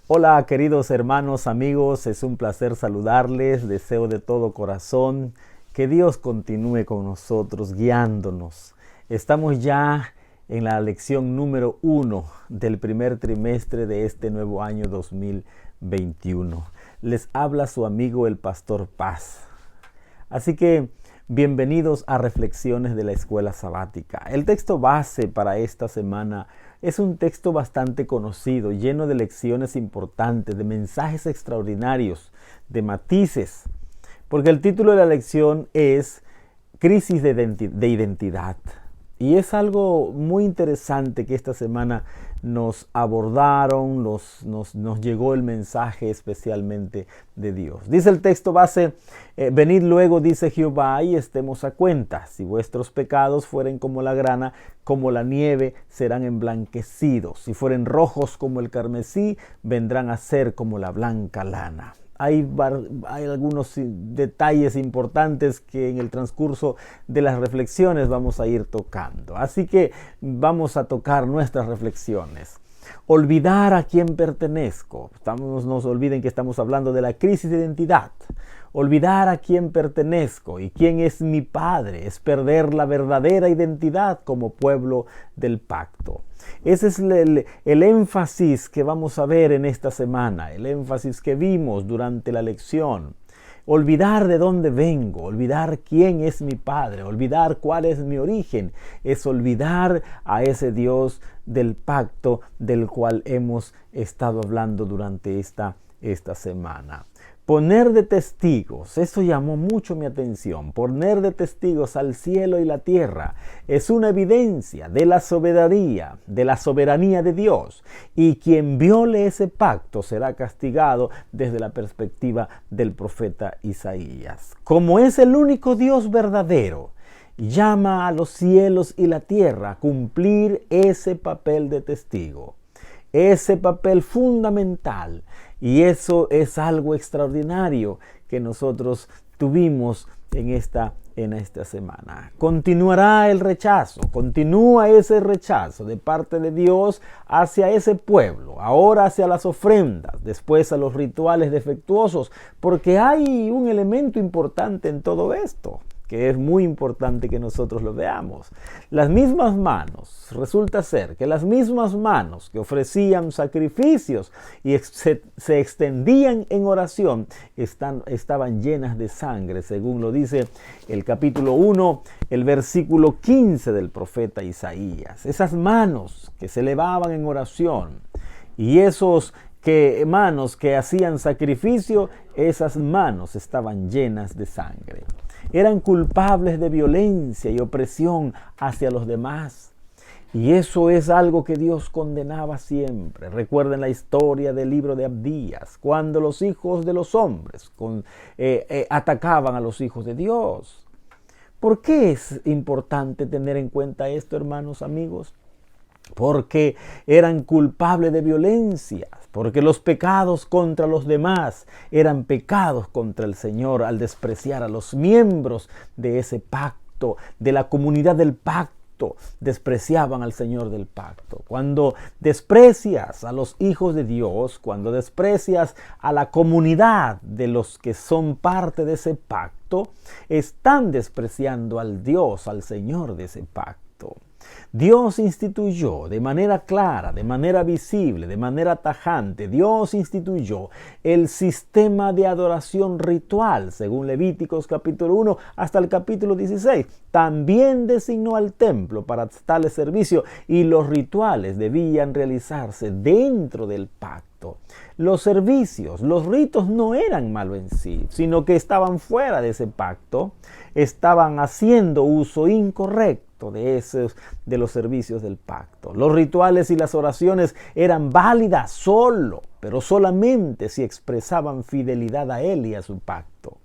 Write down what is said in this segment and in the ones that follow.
Hola queridos hermanos, amigos, es un placer saludarles, deseo de todo corazón que Dios continúe con nosotros, guiándonos. Estamos ya en la lección número 1 del primer trimestre de este nuevo año 2021. Les habla su amigo el Pastor Paz. Así que bienvenidos a Reflexiones de la Escuela Sabática. El texto base para esta semana es un texto bastante conocido, lleno de lecciones importantes, de mensajes extraordinarios, de matices, porque el título de la lección es Crisis de identidad. Y es algo muy interesante que esta semana nos abordaron, nos llegó el mensaje especialmente de Dios. Dice el texto base, venid luego, dice Jehová, y estemos a cuenta. Si vuestros pecados fueren como la grana, como la nieve, serán emblanquecidos. Si fueren rojos como el carmesí, vendrán a ser como la blanca lana. Hay algunos detalles importantes que en el transcurso de las reflexiones vamos a ir tocando. Así que vamos a tocar nuestras reflexiones. Olvidar a quién pertenezco. No nos olviden que estamos hablando de la crisis de identidad. Olvidar a quién pertenezco y quién es mi Padre es perder la verdadera identidad como pueblo del pacto. Ese es el énfasis que vamos a ver en esta semana, el énfasis que vimos durante la lección. Olvidar de dónde vengo, olvidar quién es mi Padre, olvidar cuál es mi origen, es olvidar a ese Dios del pacto del cual hemos estado hablando durante esta semana. Poner de testigos, eso llamó mucho mi atención. Poner de testigos al cielo y la tierra es una evidencia de la soberanía de Dios. Y quien viole ese pacto será castigado desde la perspectiva del profeta Isaías. Como es el único Dios verdadero, llama a los cielos y la tierra a cumplir ese papel de testigo. Ese papel fundamental, y eso es algo extraordinario que nosotros tuvimos en esta semana. Continuará el rechazo, continúa ese rechazo de parte de Dios hacia ese pueblo, ahora hacia las ofrendas, después a los rituales defectuosos, porque hay un elemento importante en todo esto, que es muy importante que nosotros lo veamos. Las mismas manos, resulta ser que las mismas manos que ofrecían sacrificios y se extendían en oración, estaban llenas de sangre, según lo dice el capítulo 1, el versículo 15 del profeta Isaías. Esas manos que se elevaban en oración y esos manos que hacían sacrificio, esas manos estaban llenas de sangre. Eran culpables de violencia y opresión hacia los demás. Y eso es algo que Dios condenaba siempre. Recuerden la historia del libro de Abdías, cuando los hijos de los hombres atacaban a los hijos de Dios. ¿Por qué es importante tener en cuenta esto, hermanos, amigos? Porque eran culpables de violencia, porque los pecados contra los demás eran pecados contra el Señor al despreciar a los miembros de ese pacto, de la comunidad del pacto, despreciaban al Señor del pacto. Cuando desprecias a los hijos de Dios, cuando desprecias a la comunidad de los que son parte de ese pacto, están despreciando al Dios, al Señor de ese pacto. Dios instituyó de manera clara, de manera visible, de manera tajante, Dios instituyó el sistema de adoración ritual, según Levíticos capítulo 1 hasta el capítulo 16. También designó al templo para tales servicios y los rituales debían realizarse dentro del pacto. Los servicios, los ritos no eran malo en sí, sino que estaban fuera de ese pacto, estaban haciendo uso incorrecto de los servicios del pacto. Los rituales y las oraciones eran válidas pero solamente si expresaban fidelidad a Él y a su pacto.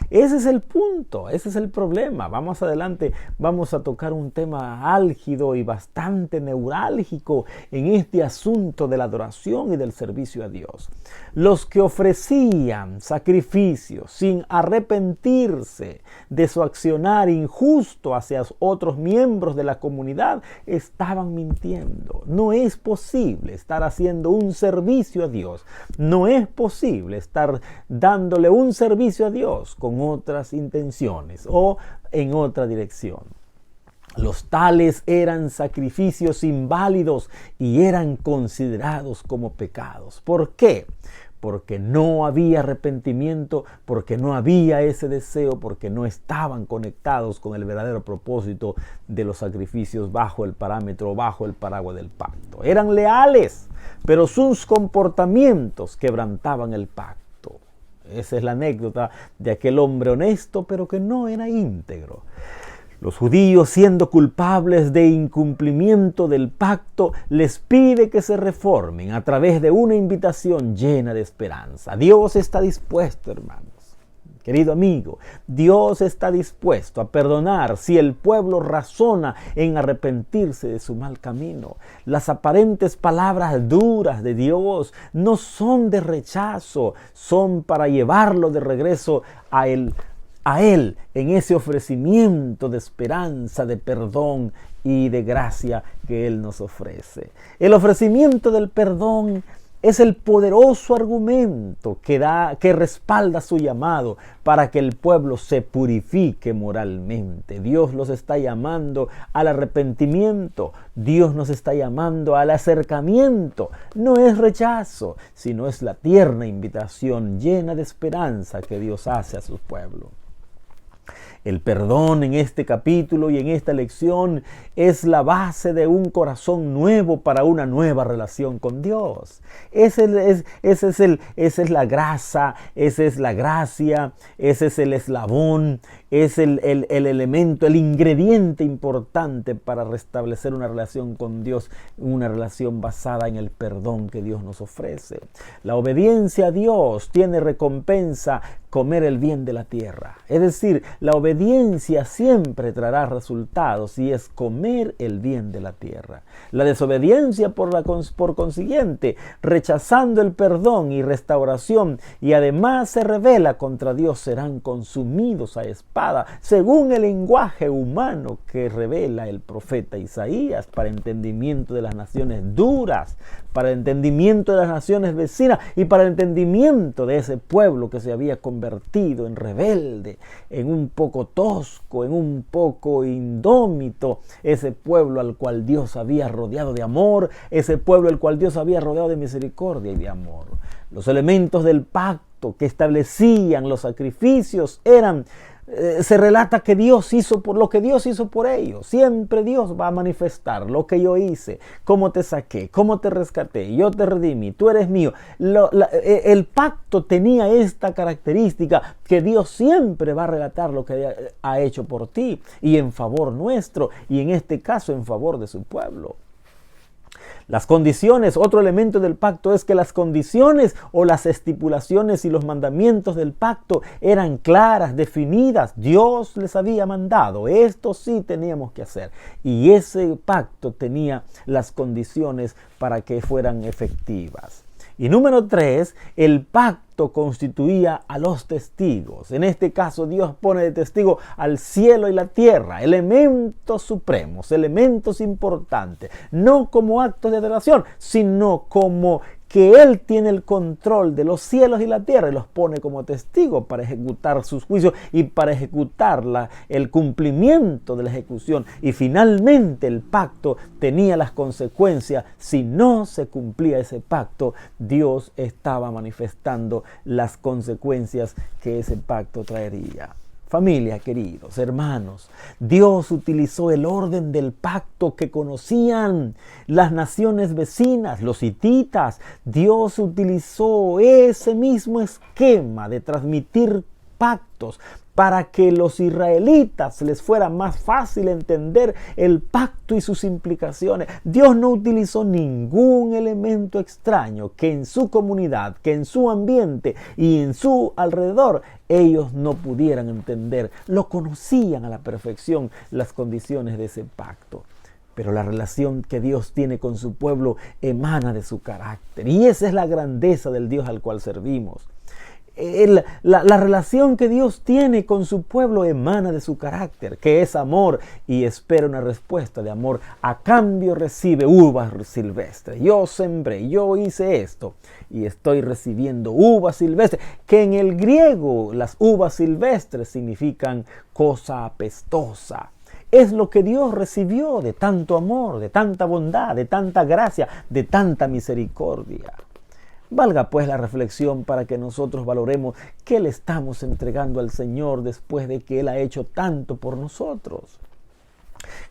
Ese es el punto, ese es el problema. Vamos adelante, vamos a tocar un tema álgido y bastante neurálgico en este asunto de la adoración y del servicio a Dios. Los que ofrecían sacrificios sin arrepentirse de su accionar injusto hacia otros miembros de la comunidad estaban mintiendo. No es posible estar haciendo un servicio a Dios. No es posible estar dándole un servicio a Dios con otras intenciones o en otra dirección. Los tales eran sacrificios inválidos y eran considerados como pecados. ¿Por qué? Porque no había arrepentimiento, porque no había ese deseo, porque no estaban conectados con el verdadero propósito de los sacrificios bajo el parámetro, bajo el paraguas del pacto. Eran leales, pero sus comportamientos quebrantaban el pacto. Esa es la anécdota de aquel hombre honesto, pero que no era íntegro. Los judíos, siendo culpables de incumplimiento del pacto, les pide que se reformen a través de una invitación llena de esperanza. Dios está dispuesto, hermanos. Querido amigo, Dios está dispuesto a perdonar si el pueblo razona en arrepentirse de su mal camino. Las aparentes palabras duras de Dios no son de rechazo, son para llevarlo de regreso a Él en ese ofrecimiento de esperanza, de perdón y de gracia que Él nos ofrece. El ofrecimiento del perdón es el poderoso argumento que respalda su llamado para que el pueblo se purifique moralmente. Dios los está llamando al arrepentimiento. Dios nos está llamando al acercamiento. No es rechazo, sino es la tierna invitación llena de esperanza que Dios hace a su pueblo. El perdón en este capítulo y en esta lección es la base de un corazón nuevo para una nueva relación con Dios. Esa es la grasa, esa es la gracia, ese es el eslabón, es el elemento, el ingrediente importante para restablecer una relación con Dios, una relación basada en el perdón que Dios nos ofrece. La obediencia a Dios tiene recompensa comer el bien de la tierra. Es decir, la obediencia siempre traerá resultados y es comer el bien de la tierra. La desobediencia por consiguiente, rechazando el perdón y restauración y además se rebela contra Dios, serán consumidos a espada, según el lenguaje humano que revela el profeta Isaías para entendimiento de las naciones duras, para el entendimiento de las naciones vecinas y para el entendimiento de ese pueblo que se había convertido en rebelde, en un poco tosco, en un poco indómito, ese pueblo al cual Dios había rodeado de amor, ese pueblo al cual Dios había rodeado de misericordia y de amor. Los elementos del pacto que establecían los sacrificios se relata que Dios hizo por lo que Dios hizo por ellos. Siempre Dios va a manifestar lo que yo hice, cómo te saqué, cómo te rescaté, yo te redimí, tú eres mío. El pacto tenía esta característica que Dios siempre va a relatar lo que ha hecho por ti y en favor nuestro y en este caso en favor de su pueblo. Las condiciones, otro elemento del pacto es que las condiciones o las estipulaciones y los mandamientos del pacto eran claras, definidas. Dios les había mandado, esto sí teníamos que hacer. Y ese pacto tenía las condiciones para que fueran efectivas. Y número 3, el pacto constituía a los testigos. En este caso Dios pone de testigo al cielo y la tierra, elementos supremos, elementos importantes, no como actos de adoración, sino como que Él tiene el control de los cielos y la tierra y los pone como testigos para ejecutar sus juicios y para ejecutar el cumplimiento de la ejecución. Y finalmente el pacto tenía las consecuencias. Si no se cumplía ese pacto, Dios estaba manifestando las consecuencias que ese pacto traería. Familia, queridos hermanos, Dios utilizó el orden del pacto que conocían las naciones vecinas, los hititas. Dios utilizó ese mismo esquema de transmitir pactos para que los israelitas les fuera más fácil entender el pacto y sus implicaciones. Dios no utilizó ningún elemento extraño que en su comunidad, que en su ambiente y en su alrededor ellos no pudieran entender. Lo conocían a la perfección las condiciones de ese pacto. Pero la relación que Dios tiene con su pueblo emana de su carácter. Y esa es la grandeza del Dios al cual servimos. La relación que Dios tiene con su pueblo emana de su carácter, que es amor, y espera una respuesta de amor. A cambio recibe uvas silvestres. Yo sembré, yo hice esto y estoy recibiendo uvas silvestres, que en el griego las uvas silvestres significan cosa apestosa. Es lo que Dios recibió de tanto amor, de tanta bondad, de tanta gracia, de tanta misericordia. Valga pues la reflexión para que nosotros valoremos qué le estamos entregando al Señor después de que Él ha hecho tanto por nosotros.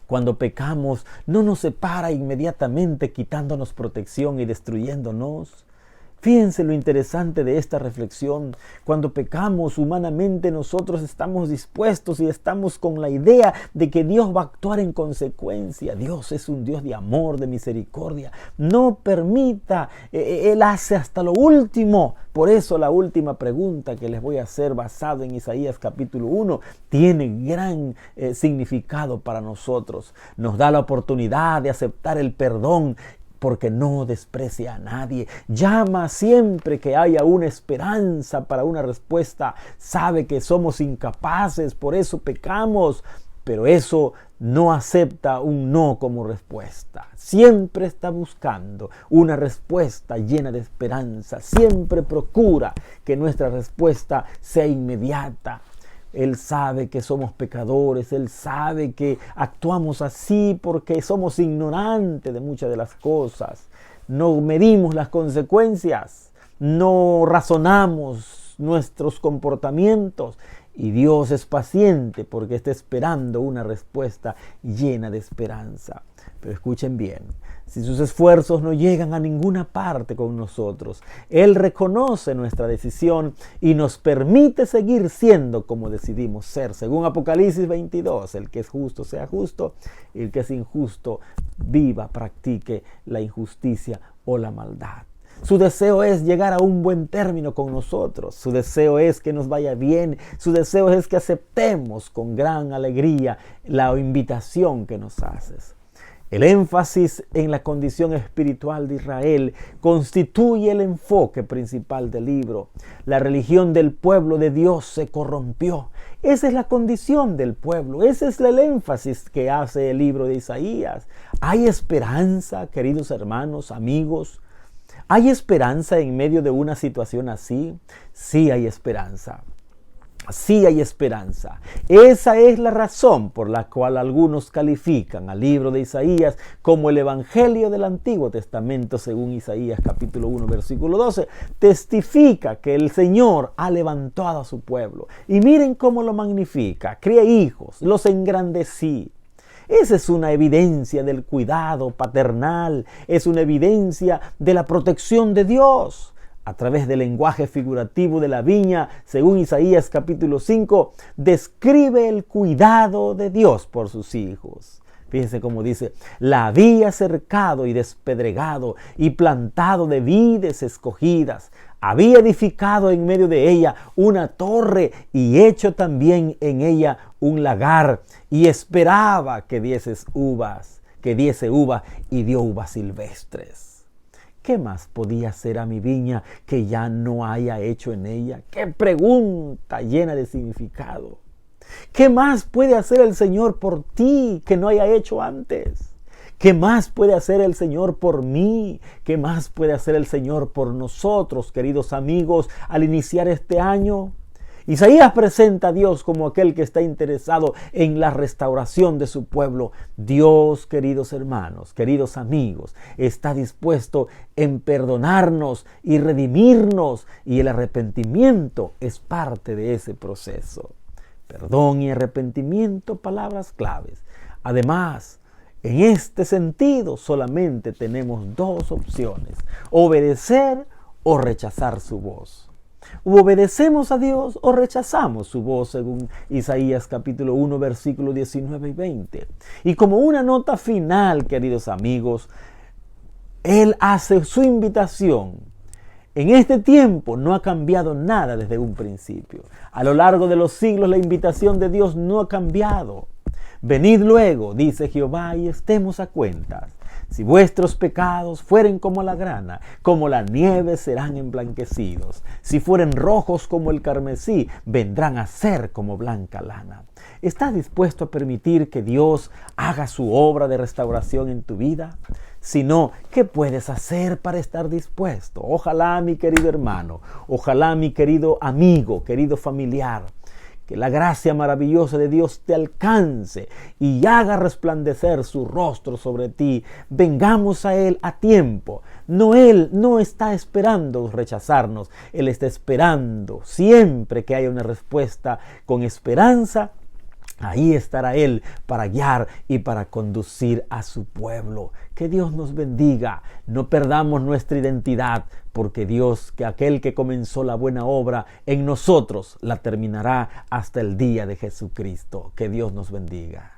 Cuando pecamos, no nos separa inmediatamente quitándonos protección y destruyéndonos. Fíjense lo interesante de esta reflexión. Cuando pecamos humanamente, nosotros estamos dispuestos y estamos con la idea de que Dios va a actuar en consecuencia. Dios es un Dios de amor, de misericordia. No permita, Él hace hasta lo último. Por eso la última pregunta que les voy a hacer, basado en Isaías capítulo 1, tiene gran significado para nosotros. Nos da la oportunidad de aceptar el perdón, porque no desprecia a nadie. Llama siempre que haya una esperanza para una respuesta. Sabe que somos incapaces, por eso pecamos, pero eso no acepta un no como respuesta. Siempre está buscando una respuesta llena de esperanza. Siempre procura que nuestra respuesta sea inmediata. Él sabe que somos pecadores, Él sabe que actuamos así porque somos ignorantes de muchas de las cosas. No medimos las consecuencias, no razonamos nuestros comportamientos. Y Dios es paciente porque está esperando una respuesta llena de esperanza. Pero escuchen bien, si sus esfuerzos no llegan a ninguna parte con nosotros, Él reconoce nuestra decisión y nos permite seguir siendo como decidimos ser. Según Apocalipsis 22, el que es justo sea justo, y el que es injusto viva, practique la injusticia o la maldad. Su deseo es llegar a un buen término con nosotros. Su deseo es que nos vaya bien. Su deseo es que aceptemos con gran alegría la invitación que nos haces. El énfasis en la condición espiritual de Israel constituye el enfoque principal del libro. La religión del pueblo de Dios se corrompió. Esa es la condición del pueblo. Ese es el énfasis que hace el libro de Isaías. ¿Hay esperanza, queridos hermanos, amigos? ¿Hay esperanza en medio de una situación así? Sí hay esperanza. Sí hay esperanza. Esa es la razón por la cual algunos califican al libro de Isaías como el Evangelio del Antiguo Testamento, según Isaías capítulo 1, versículo 12. Testifica que el Señor ha levantado a su pueblo. Y miren cómo lo magnifica. Crié hijos, los engrandecí. Esa es una evidencia del cuidado paternal, es una evidencia de la protección de Dios. A través del lenguaje figurativo de la viña, según Isaías capítulo 5, describe el cuidado de Dios por sus hijos. Fíjense cómo dice: la había cercado y despedregado y plantado de vides escogidas. Había edificado en medio de ella una torre y hecho también en ella un lagar, y esperaba que diese uva y dio uvas silvestres. ¿Qué más podía hacer a mi viña que ya no haya hecho en ella? ¡Qué pregunta llena de significado! ¿Qué más puede hacer el Señor por ti que no haya hecho antes? ¿Qué más puede hacer el Señor por mí? ¿Qué más puede hacer el Señor por nosotros, queridos amigos, al iniciar este año? Isaías presenta a Dios como aquel que está interesado en la restauración de su pueblo. Dios, queridos hermanos, queridos amigos, está dispuesto en perdonarnos y redimirnos, y el arrepentimiento es parte de ese proceso. Perdón y arrepentimiento, palabras claves. Además, en este sentido solamente tenemos dos opciones: obedecer o rechazar su voz. O obedecemos a Dios o rechazamos su voz, según Isaías capítulo 1, versículos 19 y 20. Y como una nota final, queridos amigos, Él hace su invitación. En este tiempo no ha cambiado nada desde un principio. A lo largo de los siglos la invitación de Dios no ha cambiado. Venid luego, dice Jehová, y estemos a cuentas. Si vuestros pecados fueren como la grana, como la nieve serán emblanquecidos. Si fueren rojos como el carmesí, vendrán a ser como blanca lana. ¿Estás dispuesto a permitir que Dios haga su obra de restauración en tu vida? Si no, ¿qué puedes hacer para estar dispuesto? Ojalá, mi querido hermano, ojalá, mi querido amigo, querido familiar, que la gracia maravillosa de Dios te alcance y haga resplandecer su rostro sobre ti. Vengamos a Él a tiempo. Él no está esperando rechazarnos. Él está esperando siempre que haya una respuesta con esperanza. Ahí estará Él para guiar y para conducir a su pueblo. Que Dios nos bendiga. No perdamos nuestra identidad, porque Dios, que aquel que comenzó la buena obra en nosotros, la terminará hasta el día de Jesucristo. Que Dios nos bendiga.